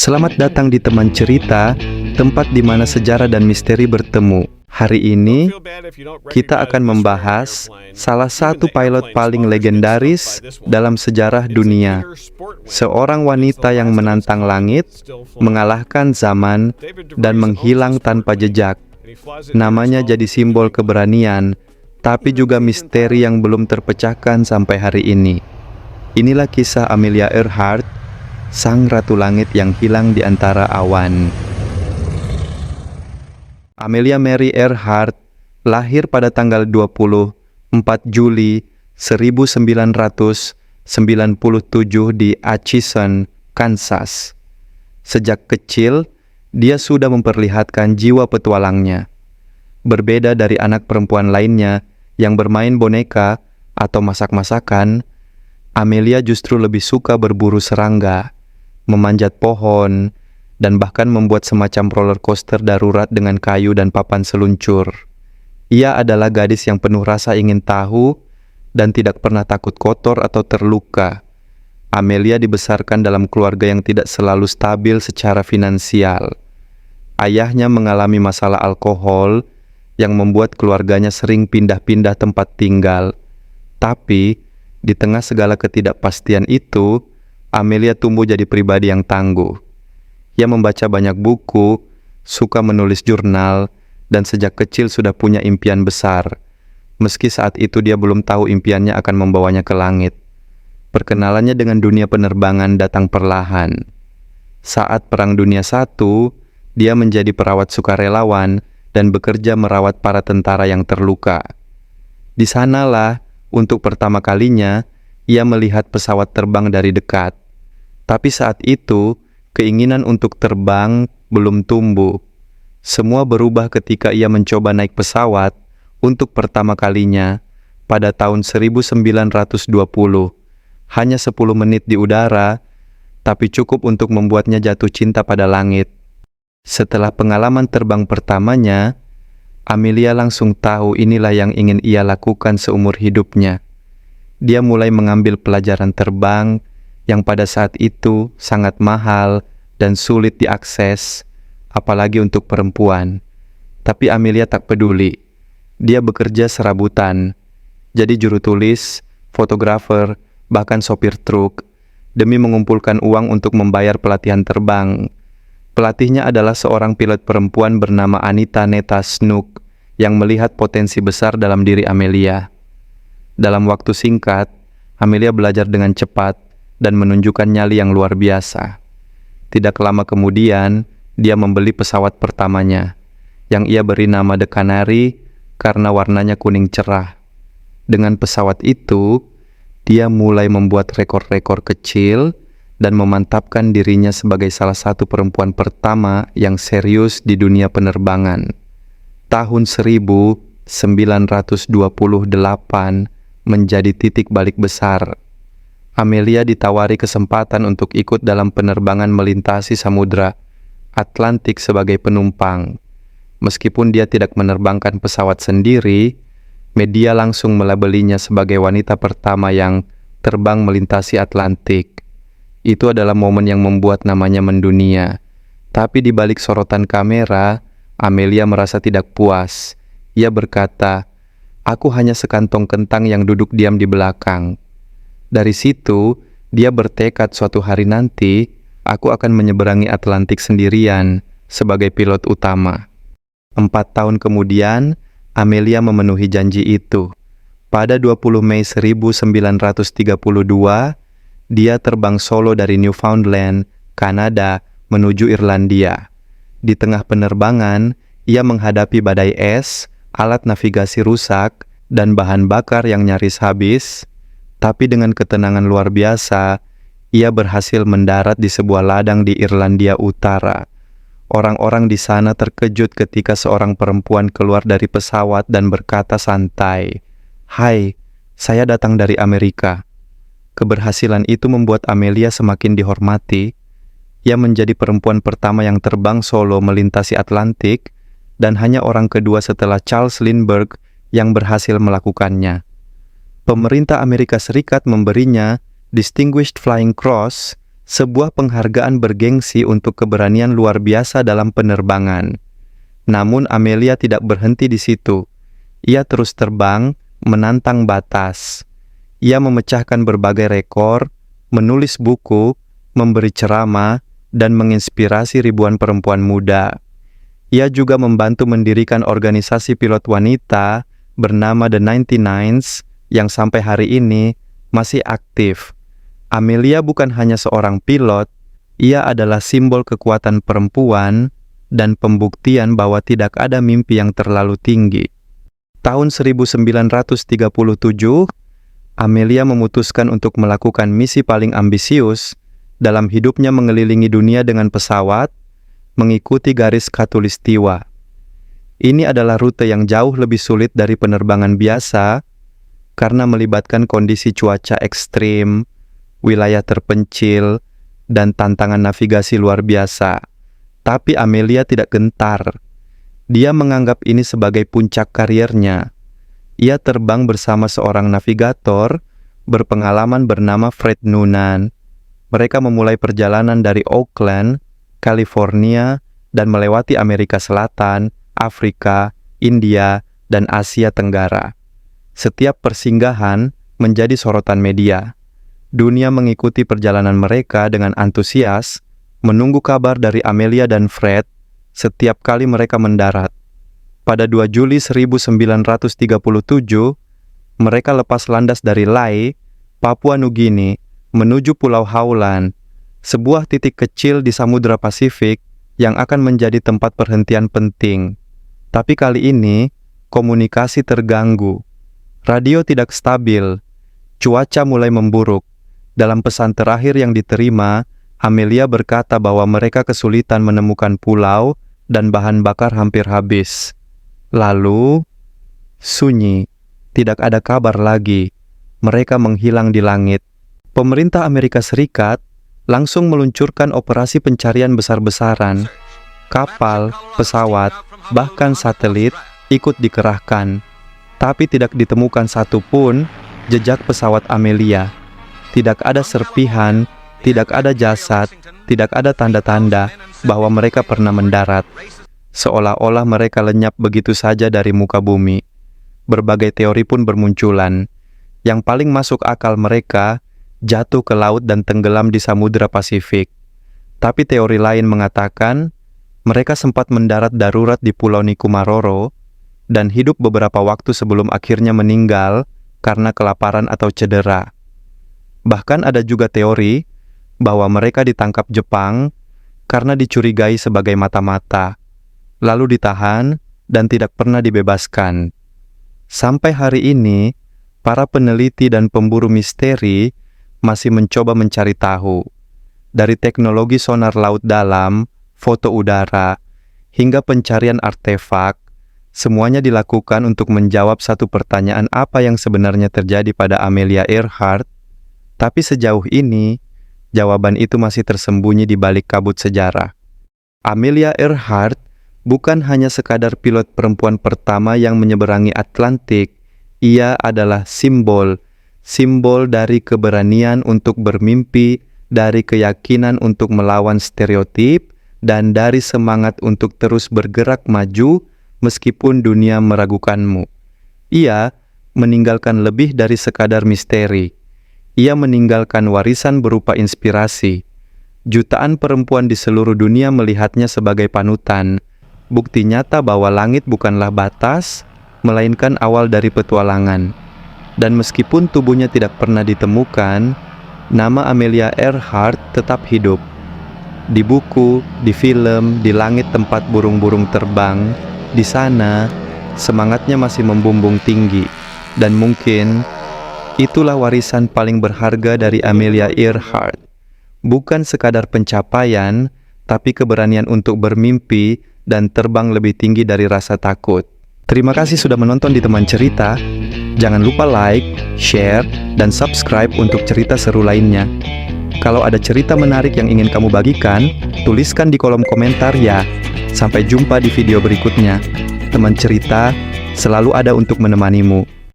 Selamat datang di Teman Cerita, tempat di mana sejarah dan misteri bertemu. Hari ini, kita akan membahas salah satu pilot paling legendaris dalam sejarah dunia. Seorang wanita yang menantang langit, mengalahkan zaman, dan menghilang tanpa jejak. Namanya jadi simbol keberanian, tapi juga misteri yang belum terpecahkan sampai hari ini. Inilah kisah Amelia Earhart, sang Ratu Langit yang hilang di antara awan. Amelia Mary Earhart lahir pada tanggal 24 Juli 1997 di Atchison, Kansas. Sejak kecil, dia sudah memperlihatkan jiwa petualangnya. Berbeda dari anak perempuan lainnya yang bermain boneka atau masak-masakan, Amelia justru lebih suka berburu serangga, memanjat pohon, dan bahkan membuat semacam roller coaster darurat dengan kayu dan papan seluncur. Ia adalah gadis yang penuh rasa ingin tahu dan tidak pernah takut kotor atau terluka. Amelia dibesarkan dalam keluarga yang tidak selalu stabil secara finansial. Ayahnya mengalami masalah alkohol yang membuat keluarganya sering pindah-pindah tempat tinggal. Tapi, di tengah segala ketidakpastian itu, Amelia tumbuh jadi pribadi yang tangguh. Ia membaca banyak buku, suka menulis jurnal, dan sejak kecil sudah punya impian besar. Meski saat itu dia belum tahu impiannya akan membawanya ke langit. Perkenalannya dengan dunia penerbangan datang perlahan. Saat Perang Dunia I, dia menjadi perawat sukarelawan dan bekerja merawat para tentara yang terluka. Di sanalah, untuk pertama kalinya, ia melihat pesawat terbang dari dekat. Tapi saat itu, keinginan untuk terbang belum tumbuh. Semua berubah ketika ia mencoba naik pesawat untuk pertama kalinya pada tahun 1920. Hanya 10 menit di udara, tapi cukup untuk membuatnya jatuh cinta pada langit. Setelah pengalaman terbang pertamanya, Amelia langsung tahu inilah yang ingin ia lakukan seumur hidupnya. Dia mulai mengambil pelajaran terbang yang pada saat itu sangat mahal dan sulit diakses, apalagi untuk perempuan. Tapi Amelia tak peduli. Dia bekerja serabutan, jadi juru tulis, fotografer, bahkan sopir truk, demi mengumpulkan uang untuk membayar pelatihan terbang. Pelatihnya adalah seorang pilot perempuan bernama Anita Neta Snook yang melihat potensi besar dalam diri Amelia. Dalam waktu singkat, Amelia belajar dengan cepat dan menunjukkan nyali yang luar biasa. Tidak lama kemudian, dia membeli pesawat pertamanya, yang ia beri nama The Canary karena warnanya kuning cerah. Dengan pesawat itu, dia mulai membuat rekor-rekor kecil dan memantapkan dirinya sebagai salah satu perempuan pertama yang serius di dunia penerbangan. Tahun 1928 menjadi titik balik besar. Amelia ditawari kesempatan untuk ikut dalam penerbangan melintasi Samudra Atlantik sebagai penumpang. Meskipun dia tidak menerbangkan pesawat sendiri, media langsung melabelinya sebagai wanita pertama yang terbang melintasi Atlantik. Itu adalah momen yang membuat namanya mendunia. Tapi di balik sorotan kamera, Amelia merasa tidak puas. Ia berkata, "Aku hanya sekantong kentang yang duduk diam di belakang." Dari situ, dia bertekad suatu hari nanti, aku akan menyeberangi Atlantik sendirian sebagai pilot utama. 4 tahun kemudian, Amelia memenuhi janji itu. Pada 20 Mei 1932, dia terbang solo dari Newfoundland, Kanada, menuju Irlandia. Di tengah penerbangan, ia menghadapi badai es, alat navigasi rusak, dan bahan bakar yang nyaris habis. Tapi dengan ketenangan luar biasa, ia berhasil mendarat di sebuah ladang di Irlandia Utara. Orang-orang di sana terkejut ketika seorang perempuan keluar dari pesawat dan berkata santai, "Hai, saya datang dari Amerika." Keberhasilan itu membuat Amelia semakin dihormati. Ia menjadi perempuan pertama yang terbang solo melintasi Atlantik, dan hanya orang kedua setelah Charles Lindbergh yang berhasil melakukannya. Pemerintah Amerika Serikat memberinya Distinguished Flying Cross sebuah penghargaan bergengsi untuk keberanian luar biasa dalam penerbangan. Namun Amelia tidak berhenti di situ. Ia terus terbang, menantang batas. Ia memecahkan berbagai rekor, menulis buku, memberi ceramah, dan menginspirasi ribuan perempuan muda. Ia juga membantu mendirikan organisasi pilot wanita bernama The 99s yang sampai hari ini masih aktif. Amelia bukan hanya seorang pilot, ia adalah simbol kekuatan perempuan dan pembuktian bahwa tidak ada mimpi yang terlalu tinggi. Tahun 1937, Amelia memutuskan untuk melakukan misi paling ambisius dalam hidupnya, mengelilingi dunia dengan pesawat, mengikuti garis khatulistiwa. Ini adalah rute yang jauh lebih sulit dari penerbangan biasa karena melibatkan kondisi cuaca ekstrim, wilayah terpencil, dan tantangan navigasi luar biasa. Tapi Amelia tidak gentar. Dia menganggap ini sebagai puncak karirnya. Ia terbang bersama seorang navigator berpengalaman bernama Fred Noonan. Mereka memulai perjalanan dari Oakland, California, dan melewati Amerika Selatan, Afrika, India, dan Asia Tenggara. Setiap persinggahan menjadi sorotan media. Dunia mengikuti perjalanan mereka dengan antusias, menunggu kabar dari Amelia dan Fred setiap kali mereka mendarat. Pada 2 Juli 1937, mereka lepas landas dari Lae, Papua Nugini, menuju Pulau Howland, sebuah titik kecil di Samudra Pasifik yang akan menjadi tempat perhentian penting. Tapi kali ini, komunikasi terganggu. Radio tidak stabil. Cuaca mulai memburuk. Dalam pesan terakhir yang diterima, Amelia berkata bahwa mereka kesulitan menemukan pulau dan bahan bakar hampir habis. Lalu, sunyi. Tidak ada kabar lagi. Mereka menghilang di langit. Pemerintah Amerika Serikat langsung meluncurkan operasi pencarian besar-besaran. Kapal, pesawat, bahkan satelit ikut dikerahkan. Tapi tidak ditemukan satupun jejak pesawat Amelia. Tidak ada serpihan, tidak ada jasad, tidak ada tanda-tanda bahwa mereka pernah mendarat. Seolah-olah mereka lenyap begitu saja dari muka bumi. Berbagai teori pun bermunculan. Yang paling masuk akal, mereka jatuh ke laut dan tenggelam di Samudra Pasifik. Tapi teori lain mengatakan mereka sempat mendarat darurat di Pulau Nikumaroro dan hidup beberapa waktu sebelum akhirnya meninggal karena kelaparan atau cedera. Bahkan ada juga teori bahwa mereka ditangkap Jepang karena dicurigai sebagai mata-mata, lalu ditahan dan tidak pernah dibebaskan. Sampai hari ini, para peneliti dan pemburu misteri masih mencoba mencari tahu. Dari teknologi sonar laut dalam, foto udara, hingga pencarian artefak, semuanya dilakukan untuk menjawab satu pertanyaan: apa yang sebenarnya terjadi pada Amelia Earhart? Tapi sejauh ini, jawaban itu masih tersembunyi di balik kabut sejarah. Amelia Earhart bukan hanya sekadar pilot perempuan pertama yang menyeberangi Atlantik. Ia adalah simbol dari keberanian untuk bermimpi, dari keyakinan untuk melawan stereotip, dan dari semangat untuk terus bergerak maju meskipun dunia meragukanmu. Ia meninggalkan lebih dari sekadar misteri. Ia meninggalkan warisan berupa inspirasi. Jutaan perempuan di seluruh dunia melihatnya sebagai panutan, bukti nyata bahwa langit bukanlah batas, melainkan awal dari petualangan. Dan meskipun tubuhnya tidak pernah ditemukan, nama Amelia Earhart tetap hidup. Di buku, di film, di langit tempat burung-burung terbang, di sana, semangatnya masih membumbung tinggi. Dan mungkin itulah warisan paling berharga dari Amelia Earhart. Bukan sekadar pencapaian, tapi keberanian untuk bermimpi dan terbang lebih tinggi dari rasa takut. Terima kasih sudah menonton di Teman Cerita. Jangan lupa like, share, dan subscribe untuk cerita seru lainnya. Kalau ada cerita menarik yang ingin kamu bagikan, tuliskan di kolom komentar ya. Sampai jumpa di video berikutnya. Teman Cerita selalu ada untuk menemanimu.